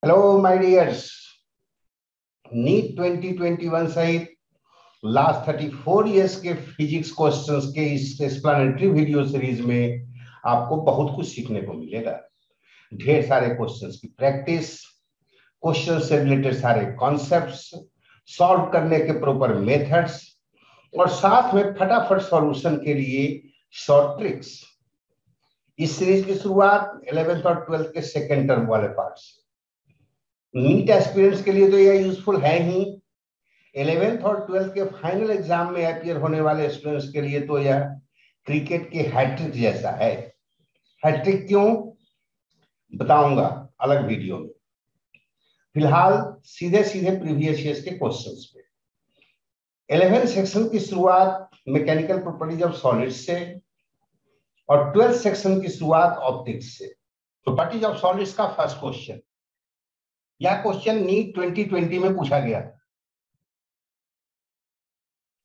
Hello my dears. NEET 2021 सहित last 34 years के physics questions के इस एक्सप्लेनेटरी वीडियो सीरीज में आपको बहुत कुछ सीखने को मिलेगा। ढेर सारे क्वेश्चंस की प्रैक्टिस, क्वेश्चन से रिलेटेड सारे कॉन्सेप्ट्स, सॉल्व करने के प्रॉपर मेथड्स और साथ में फटाफट सॉल्यूशन के लिए शॉर्ट ट्रिक्स। इस सीरीज की शुरुआत 11th और 12th के सेकेंड टर्म वाले पार्ट से। नीट एस्पिरेंट्स के लिए तो यह यूजफुल है ही। 11th और 12th के फाइनल एग्जाम में अपीयर होने वाले स्टूडेंट्स के लिए तो यह क्रिकेट के हैट्रिक जैसा है। हैट्रिक क्यों, बताऊंगा अलग वीडियो में। फिलहाल सीधे सीधे प्रीवियस ईयर्स के क्वेश्चंस पे। 11th सेक्शन की शुरुआत मैकेनिकल प्रॉपर्टीज ऑफ सॉलिड्स से और 12th सेक्शन की शुरुआत ऑप्टिक्स से। प्रॉपर्टीज ऑफ सॉलिड्स का फर्स्ट क्वेश्चन, यह क्वेश्चन नीट 2020 में पूछा गया था।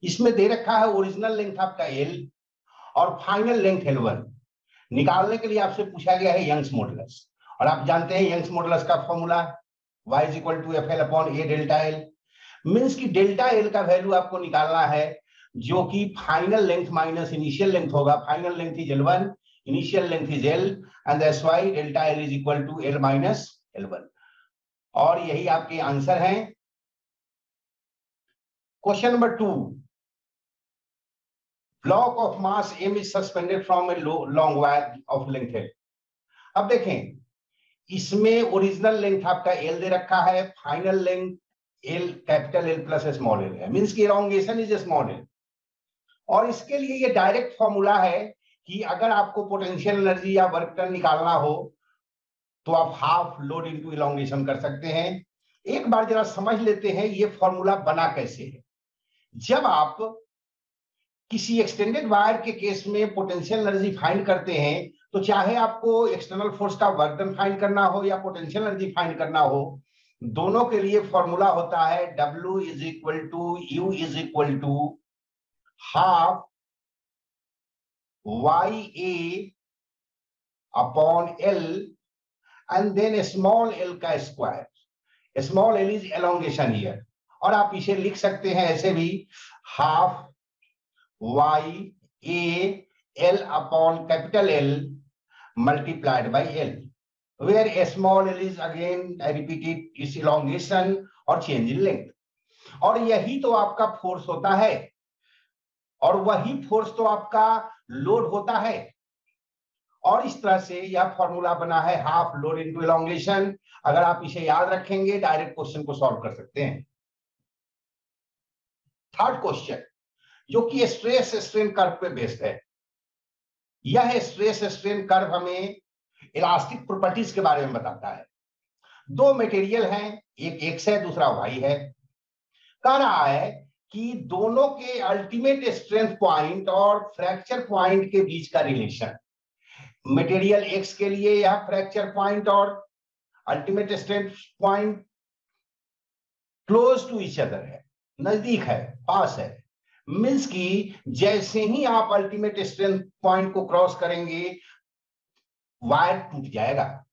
इसमें दे रखा है ओरिजिनल लेंथ आपका L और फाइनल लेंथ L1 निकालने के लिए आपसे पूछा गया है यंग्स मॉडुलस। और आप जानते हैं यंग्स मॉडुलस का formula y = FL/A delta L। Means की डेल्टा L का वैल्यू आपको निकालना है जो कि final length minus initial length होगा। Final length is L1, initial length is L and that's why delta L = L - L1। और यही आपके आंसर हैं। Question number 2, block of mass m is suspended from a long wire of length L। अब देखें, इसमें original length आपका L दे रखा है, final length L capital L plus small l है, मींस की एलोंगेशन इज स्मॉल l। और इसके लिए ये डायरेक्ट फॉर्मूला है कि अगर आपको पोटेंशियल एनर्जी या वर्क डन निकालना हो तो आप हाफ लोड इनटू एलोंगेशन कर सकते हैं। एक बार जरा समझ लेते हैं ये फॉर्मूला बना कैसे है। जब आप किसी एक्सटेंडेड वायर के केस में पोटेंशियल एनर्जी फाइंड करते हैं तो चाहे आपको एक्सटर्नल फोर्स का वर्क डन फाइंड करना हो या पोटेंशियल एनर्जी फाइंड करना हो, दोनों के लिए फॉर्मूला होता है W = U = half YA/L and then small l का square. Small l is elongation here. और आप इसे लिख सकते हैं ऐसे भी, half YA/L multiplied by L, where a small l is again, I repeat it, is elongation or change in length। और यही तो आपका फोर्स होता है और वही फोर्स तो आपका लोड होता है। और इस तरह से यह फॉर्मूला बना है हाफ लोड इनटू एलोंगेशन। अगर आप इसे याद रखेंगे डायरेक्ट क्वेश्चन को सॉल्व कर सकते हैं। थर्ड क्वेश्चन जो कि स्ट्रेस स्ट्रेन कर्व पे बेस्ड है। यह स्ट्रेस स्ट्रेन कर्व हमें इलास्टिक प्रॉपर्टीज के बारे में बताता है। दो मटेरियल हैं, एक X है दूसरा Y है। कह रहा है कि दोनों के अल्टीमेट स्ट्रेंथ पॉइंट और फ्रैक्चर पॉइंट के बीच का रिलेशन। मटेरियल X के लिए यह फ्रैक्चर पॉइंट और ultimate strength point close to each other है, नजदीक है, पास है। मींस की जैसे ही आप अल्टीमेट स्ट्रेंथ पॉइंट को क्रॉस करेंगे वायर टूट जाएगा।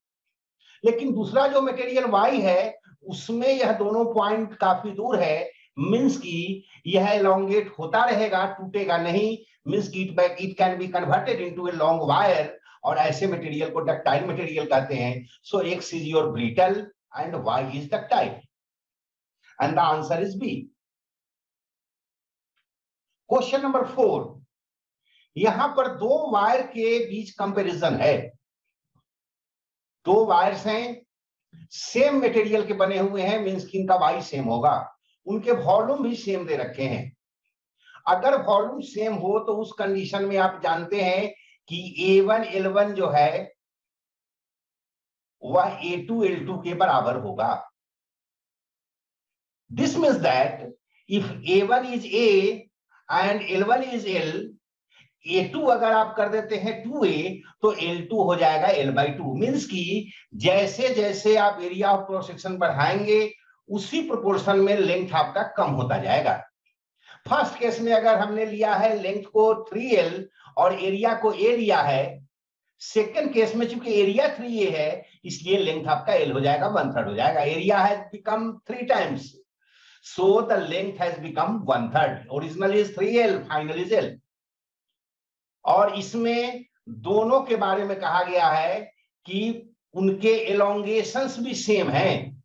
लेकिन दूसरा जो मटेरियल Y है उसमें यह दोनों पॉइंट काफी दूर है, मींस की यह एलोंगेट होता रहेगा, टूटेगा नहीं। मींस की it can be converted into a long wire और ऐसे मटेरियल को डक्टाइल मटेरियल कहते हैं। So X is your brittle and Y is ductile and the answer is B. Question number 4, यहां पर दो वायर के बीच कंपैरिजन है। दो वायर्स हैं, सेम मटेरियल के बने हुए हैं, मींस की इनका वाई सेम होगा। उनके वॉल्यूम भी सेम दे रखे हैं। अगर वॉल्यूम सेम हो तो उस कंडीशन में आप जानते हैं कि A1L1 जो है वह A2L2 के बराबर होगा। This means that if A1 is A and L1 is L, A2 अगर आप कर देते हैं 2A तो L2 हो जाएगा L/2। मींस की जैसे जैसे आप एरिया ऑफ क्रॉस सेक्शन बढ़ाएंगे उसी प्रोपोर्शन में लेंथ आपका कम होता जाएगा। फर्स्ट केस में अगर हमने लिया है लेंथ को 3L और एरिया को A लिया है, सेकंड केस में चूंकि एरिया 3A है इसलिए लेंथ आपका एल हो जाएगा, 1/3 हो जाएगा। Area has become 3 times, so the length has become 1/3। Original is 3L, final is L। और इसमें दोनों के बारे में कहा गया है कि उनके एलोंगेशंस भी सेम हैं,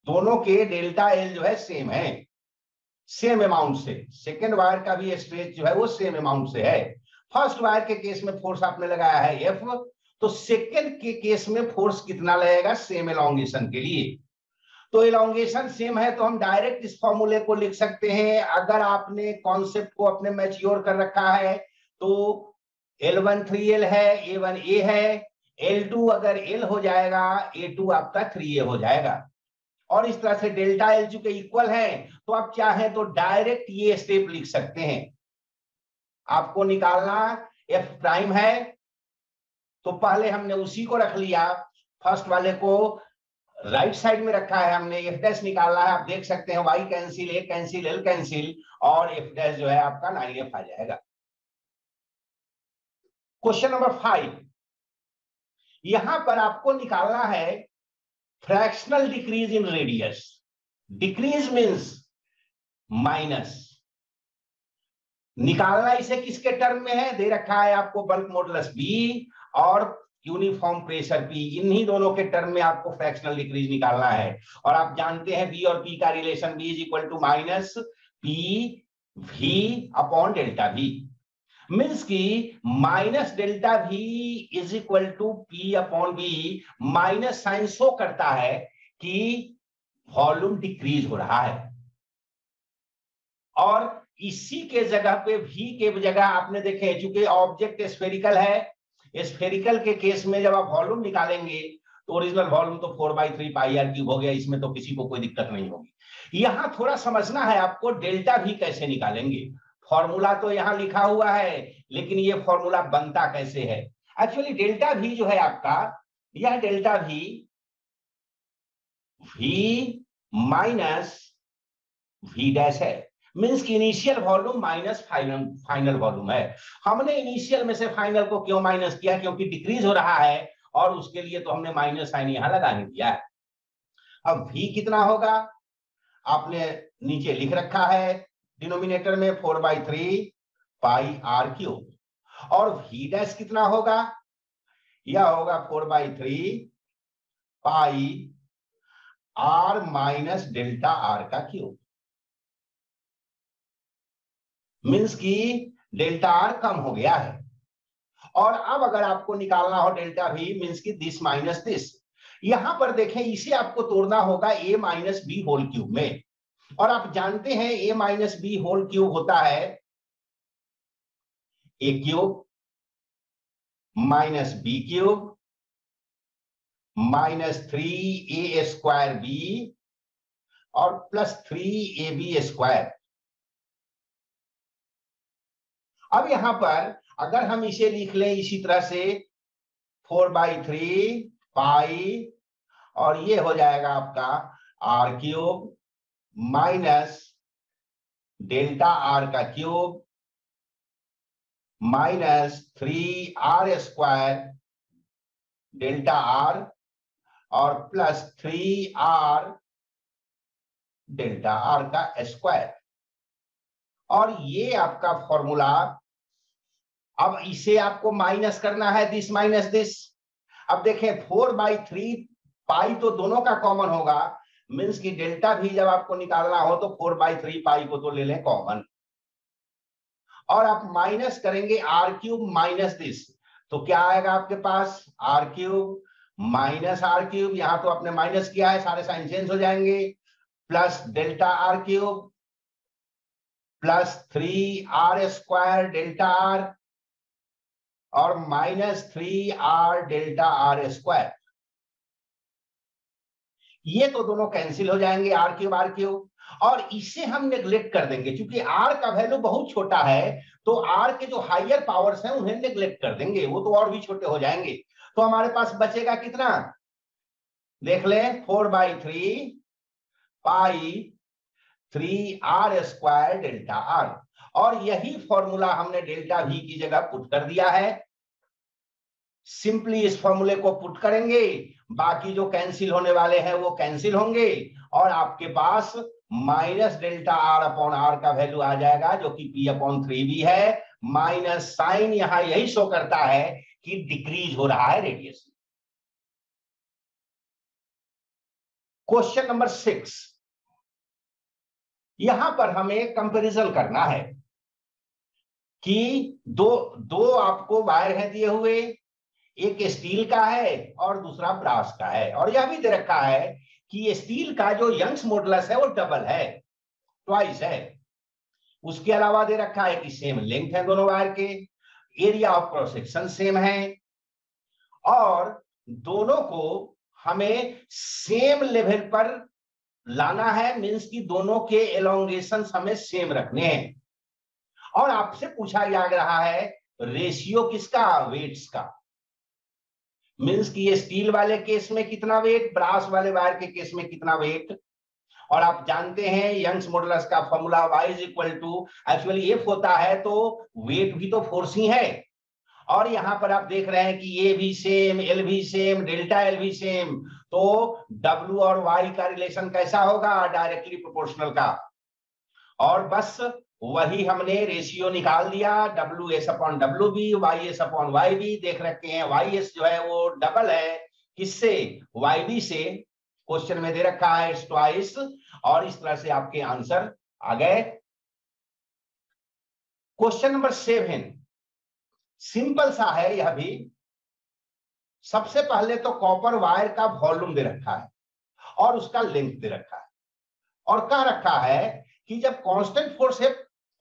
दोनों के डेल्टा एल जो है सेम है, सेम अमाउंट से। सेकेंड वायर का भी स्ट्रेच जो है वो सेम अमाउंट से है। फर्स्ट वायर के केस में फोर्स आपने लगाया है एफ, तो सेकेंड के केस में फोर्स कितना लगेगा सेम एलोंगेशन के लिए। तो एलोंगेशन सेम है तो हम डायरेक्ट इस फॉर्मूले को लिख सकते हैं। अगर आपने कॉन्सेप्ट को अपने मैच्योर कर रखा है तो L1 3L है, A1 A है, L2 अगर L हो जाएगा, A2 आपका 3A हो जाएगा। और इस तरह से डेल्टा एल चूंकि इक्वल है तो आप चाहें तो डायरेक्ट ये स्टेप लिख सकते हैं। आपको निकालना एफ प्राइम है तो पहले हमने उसी को रख लिया, फर्स्ट वाले को राइट साइड में रखा है हमने। एफ डैश निकालना है, आप देख सकते हैं वाई कैंसिल, ए कैंसिल, एल कैंसिल, और एफ डैश जो है आपका 9F आ जाएगा। क्वेश्चन नंबर 5, यहां पर आपको निकालना है fractional decrease in radius. Decrease means minus. निकालना इसे किसके टर्म में है, दे रखा है आपको बल्क मॉडुलस बी और यूनिफॉर्म प्रेशर पी, इन्हीं दोनों के टर्म में आपको फ्रैक्शनल डिक्रीज निकालना है। और आप जानते हैं बी और पी का relation, B is equal to minus P V upon delta V. Means की minus delta V is equal to P upon V, minus sign show करता है कि वॉल्यूम डिक्रीज हो रहा है। और इसी के जगह पे v के जगह आपने देखे, चूंकि ऑब्जेक्ट स्फेरिकल है, स्फेरिकल के केस में जब आप वॉल्यूम निकालेंगे तो ओरिजिनल वॉल्यूम तो 4/3 पाई आर क्यूब हो गया, इसमें तो किसी को कोई दिक्कत नहीं होगी। यहां थोड़ा समझना है आपको डेल्टा v कैसे निकालेंगे। फॉर्मूला तो यहां लिखा हुआ है लेकिन ये फॉर्मूला बनता कैसे है। एक्चुअली डेल्टा v जो है आपका, यह delta v minus v dash है। मीन्स की initial volume minus final volume है। हमने इनिशियल में से फाइनल को क्यों माइनस किया, क्योंकि डिक्रीज हो रहा है और उसके लिए तो हमने माइनस साइन यहां लगा ही दिया है। अब v कितना होगा आपने नीचे लिख रखा है डिनोमिनेटर में 4/3 पाई आर क्यूब, और v डैश कितना होगा, यह होगा 4/3 pi R minus delta R का क्यूब। मीन्स की डेल्टा आर कम हो गया है। और अब अगर आपको निकालना हो डेल्टा वी, मीन्स की दिस माइनस दिस। यहां पर देखें इसे आपको तोड़ना होगा a minus B whole cube में, और आप जानते हैं a minus B whole cube होता है a cube minus B cube minus 3a square B और प्लस 3ab स्क्वायर। अब यहां पर अगर हम इसे लिख लें इसी तरह से 4/3 पाई, और ये हो जाएगा आपका R cube minus delta R का cube minus 3r square delta R और प्लस 3r डेल्टा आर का स्क्वायर। और ये आपका फॉर्मूला, अब इसे आपको माइनस करना है दिस माइनस दिस। अब देखें 4/3 पाई तो दोनों का कॉमन होगा, मीन्स की डेल्टा भी जब आपको निकालना हो तो 4/3 पाई को तो ले लें कॉमन, और आप माइनस करेंगे आर क्यूब माइनस दिस, तो क्या आएगा आपके पास R cube minus R cube, यहां तो आपने माइनस किया है सारे साइन चेंज हो जाएंगे, plus delta R cube plus 3r square delta R और minus 3r delta R square. ये तो दोनों कैंसिल हो जाएंगे आर क्यूब, और इसे हम नेग्लेक्ट कर देंगे क्योंकि आर का वैल्यू बहुत छोटा है, तो आर के जो हायर पावर्स हैं उन्हें नेग्लेक्ट कर देंगे, वो तो और भी छोटे हो जाएंगे। तो हमारे पास बचेगा कितना, देख लें 4/3 पाई 3r स्क्वायर डेल्टा आर, और यही फॉर्मूला हमने डेल्टा वी की जगह पुट कर दिया है। सिंपली इस फॉर्मूले को पुट करेंगे, बाकी जो कैंसिल होने वाले हैं वो कैंसिल होंगे और आपके पास minus delta R upon R का वैल्यू आ जाएगा जो कि पी अपॉन 3 भी है। माइनस साइन यहां यही शो करता है कि डिक्रीज हो रहा है रेडियस। क्वेश्चन नंबर 6, यहां पर हमें कंपैरिजन करना है कि दो दो आपको वायर है दिए हुए, एक स्टील का है और दूसरा ब्रास का है, और यह भी दे रखा है कि स्टील का जो यंग्स मॉडुलस है वो डबल है, ट्वाइस है। उसके अलावा दे रखा है कि सेम लेंथ है दोनों वायर के, area of cross section same है, और दोनों को हमें सेम लेवल पर लाना है, मींस कि दोनों के एलोंगेशन हमें सेम रखने हैं। और आपसे पूछा जा रहा है रेशियो किसका, वेट्स का, मींस कि ये स्टील वाले केस में कितना वेट, ब्रास वाले वायर के केस में कितना वेट। और आप जानते हैं यंग्स मॉडुलस का formula y is equal to, actually F होता है तो वेट भी तो फोर्स ही है, और यहां पर आप देख रहे हैं कि ये भी सेम, एल भी सेम, डेल्टा एल भी सेम, तो W और Y का रिलेशन कैसा होगा, डायरेक्टली प्रोपोर्शनल का। और बस वही हमने रेशियो निकाल दिया, W S upon W B, Y S upon Y B. देख रखे हैं वाई एस जो है वो डबल है किससे, वाई बी से, क्वेश्चन में दे रखा है ट्वाइस, और इस तरह से आपके आंसर आ गए। क्वेश्चन नंबर 7 सिंपल सा है यह भी। सबसे पहले तो कॉपर वायर का वॉल्यूम दे रखा है और उसका लेंथ दे रखा है, और कह रखा है कि जब कांस्टेंट फोर्स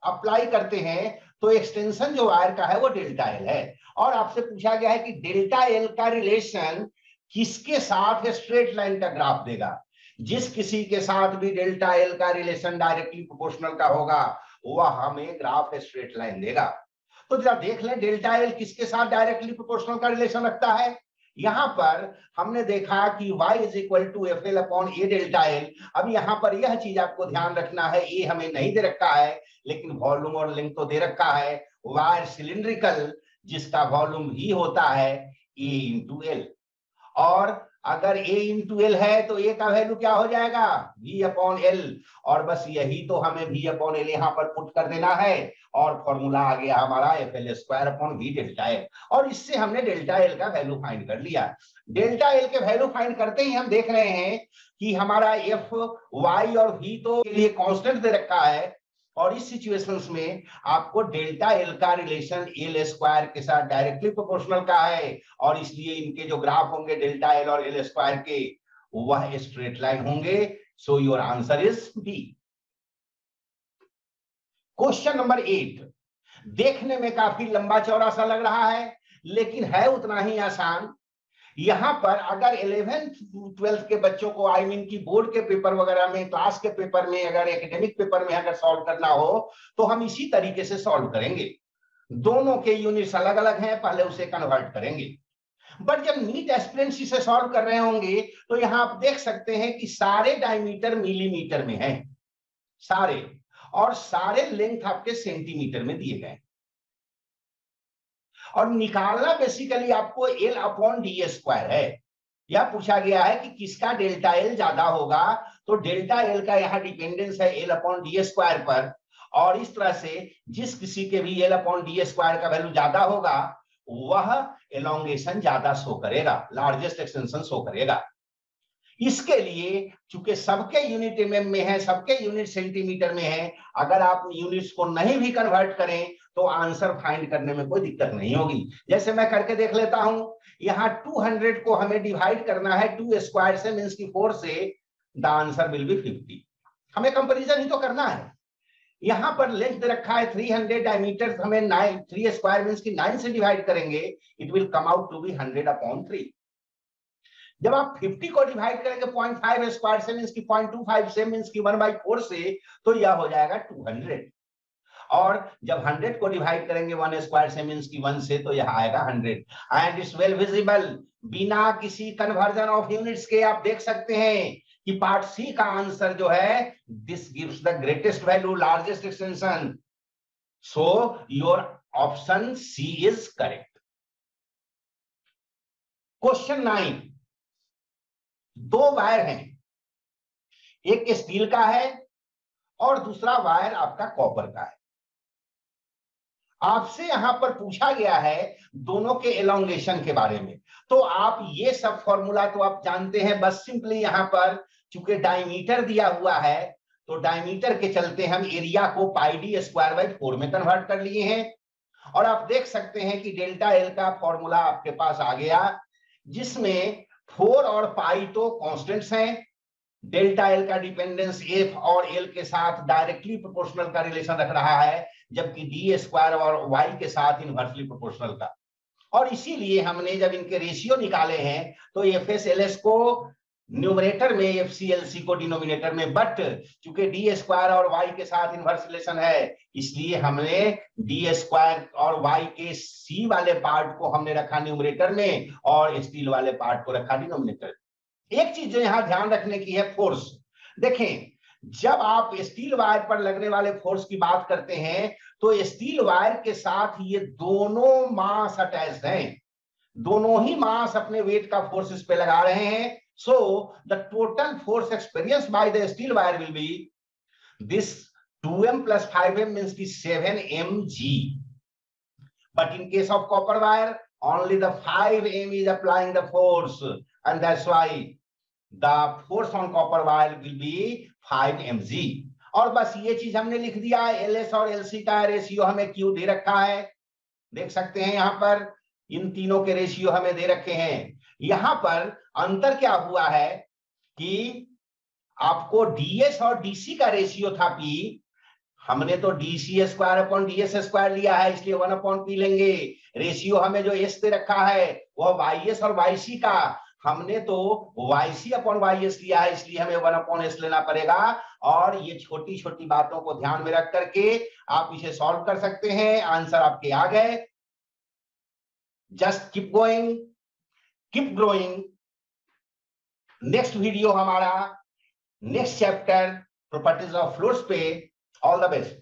अप्लाई करते हैं तो एक्सटेंशन जो वायर का है वो डेल्टा एल है। और आपसे पूछा गया है कि डेल्टा एल का रिलेशन किसके साथ स्ट्रेट लाइन का ग्राफ देगा। जिस किसी के साथ भी डेल्टा एल का रिलेशन डायरेक्टली प्रोपोर्शनल का होगा वह हमें ग्राफ स्ट्रेट लाइन देगा। तो जरा देख लें डेल्टा एल किसके साथ डायरेक्टली प्रोपोर्शनल का रिलेशन रखता है। यहां पर हमने देखा कि y is equal to F L upon A delta L. अब यहां पर यह चीज आपको ध्यान रखना है, ए हमें नहीं दे रखा है लेकिन वॉल्यूम और लेंथ तो दे रखा है। वायर सिलिंड्रिकल जिसका वॉल्यूम ही होता है ए इंटू एल, और अगर A इंटू एल है तो A का वैल्यू क्या हो जाएगा, V अपॉन एल, और बस यही तो हमें V अपॉन एल यहां पर पुट कर देना है, और फॉर्मूला आ गया हमारा F L square upon we delta L. और इससे हमने डेल्टा एल का वैल्यू फाइंड कर लिया। डेल्टा एल के वैल्यू फाइंड करते ही हम देख रहे हैं कि हमारा एफ, वाई और वी तो के लिए कांस्टेंट दे रखा है, और इस सिचुएशंस में आपको डेल्टा एल का रिलेशन एल स्क्वायर के साथ डायरेक्टली प्रोपोर्शनल का है, और इसलिए इनके जो ग्राफ होंगे डेल्टा एल और एल स्क्वायर के वह स्ट्रेट लाइन होंगे। So your answer is B. Question number 8 देखने में काफी लंबा चौड़ा सा लग रहा है लेकिन है उतना ही आसान। यहां पर अगर 11th 12th के बच्चों को आई मीन की बोर्ड के पेपर वगैरह में, क्लास के पेपर में, अगर एकेडमिक पेपर में अगर सॉल्व करना हो तो हम इसी तरीके से सॉल्व करेंगे। दोनों के यूनिट्स अलग अलग हैं, पहले उसे कन्वर्ट करेंगे। बट जब नीट एस्पिरेंसी से सॉल्व कर रहे होंगे तो यहां आप देख सकते हैं कि सारे डायमीटर मिलीमीटर में है, सारे, और सारे लेंथ आपके सेंटीमीटर में दिए गए, और निकालना बेसिकली आपको एल अपॉन डी स्क्वायर है। यह पूछा गया है कि किसका डेल्टा एल ज्यादा होगा, तो डेल्टा एल का यहाँ डिपेंडेंस है एल अपॉन डी स्क्वायर पर, और इस तरह से जिस किसी के भी एल अपॉन डी स्क्वायर का वैल्यू ज्यादा होगा वह एलोंगेशन ज्यादा शो करेगा, लार्जेस्ट एक्सटेंशन शो करेगा। इसके लिए चूंकि सबके यूनिट एमएम में है, सबके यूनिट सेंटीमीटर में है, अगर आप यूनिट्स को नहीं भी कन्वर्ट करें तो आंसर फाइंड करने में कोई दिक्कत नहीं होगी। जैसे मैं करके देख लेता हूं, यहां 200 को हमें डिवाइड करना है 2 स्क्वायर से, मींस की 4 से, द आंसर विल बी 50। हमें कंपैरिजन ही तो करना है। यहां पर लेंथ दे रखा है 300, डायमीटर हमें 9, 3 स्क्वायर मींस की 9 से डिवाइड करेंगे, it will come out to be 100 upon 3। जब आप 50 को डिवाइड करेंगे 0.5 स्क्वायर से, मींस की 0.25 से, मींस की 1/4 से, तो यह हो जाएगा 200। और जब 100 को डिवाइड करेंगे 1 स्क्वायर से, मींस की 1 से, तो यह आएगा 100। एंड इट्स वेल विजिबल, बिना किसी कन्वर्जन ऑफ यूनिट्स के आप देख सकते हैं कि पार्ट सी का आंसर जो है, this gives the greatest value, largest extension. So your option C is correct. Question 9 दो वायर हैं, एक स्टील का है और दूसरा वायर आपका कॉपर का है। आपसे यहां पर पूछा गया है दोनों के एलोंगेशन के बारे में, तो आप ये सब फॉर्मूला तो आप जानते हैं। बस सिंपली यहां पर चूंकि डायमीटर दिया हुआ है तो डायमीटर के चलते हम एरिया को पाई डी स्क्वायर बाई 4 में कन्वर्ट कर लिए हैं। और आप देख सकते हैं कि डेल्टा एल का फॉर्मूला आपके पास आ गया, जिसमें 4 और पाई तो कांस्टेंट्स हैं, डेल्टा एल का डिपेंडेंस एफ और एल के साथ डायरेक्टली प्रोपोर्शनल का रिलेशन रख रहा है, जबकि डी स्क्वायर और वाई के साथ इनवर्सली प्रोपोर्शनल का। और इसीलिए हमने जब इनके रेशियो निकाले हैं तो एफ एस एल एस को न्यूमरेटर में, एफ सी एल सी को डिनोमिनेटर में, बट चूंकि डी स्क्वायर और वाई के साथ इनवर्स रिलेशन है इसलिए हमने डी स्क्वायर और वाई के सी वाले पार्ट को हमने रखा न्यूमरेटर में और स्टील वाले पार्ट को रखा डिनोमिनेटर। एक चीज जो यहां ध्यान रखने की है, फोर्स। देखें, जब आप स्टील वायर पर लगने वाले फोर्स की बात करते हैं तो स्टील वायर के साथ ये दोनों मास अटैच्ड हैं, दोनों ही मास अपने वेट का फोर्स इस पे लगा रहे हैं। So the total force experience by the steel wire will be this 2m plus 5m means the 7mg. But in case of copper wire, only the 5m is applying the force, and that's why the force on copper wire will be 5mg. और बस ये चीज हमने लिख दिया है। LS और LC का रेशियो हमें क्यू दे रखा है, देख सकते हैं यहां पर इन तीनों के रेशियो हमें दे रखे हैं। यहां पर अंतर क्या हुआ है कि आपको डीएस और डीसी का रेशियो था पी, हमने तो DC square upon DS square लिया है इसलिए 1 अपॉन पी लेंगे। रेशियो हमें जो एस दे रखा है वह वाईएस और वाईसी का, हमने तो वाईसी अपॉन वाईएस लिया है इसलिए हमें 1 अपॉन एस लेना पड़ेगा। और ये छोटी छोटी बातों को ध्यान में रख करके आप इसे सॉल्व कर सकते हैं, आंसर आपके आ गए। Just keep going, keep growing. Next video हमारा next chapter properties of fluids पे। All the best.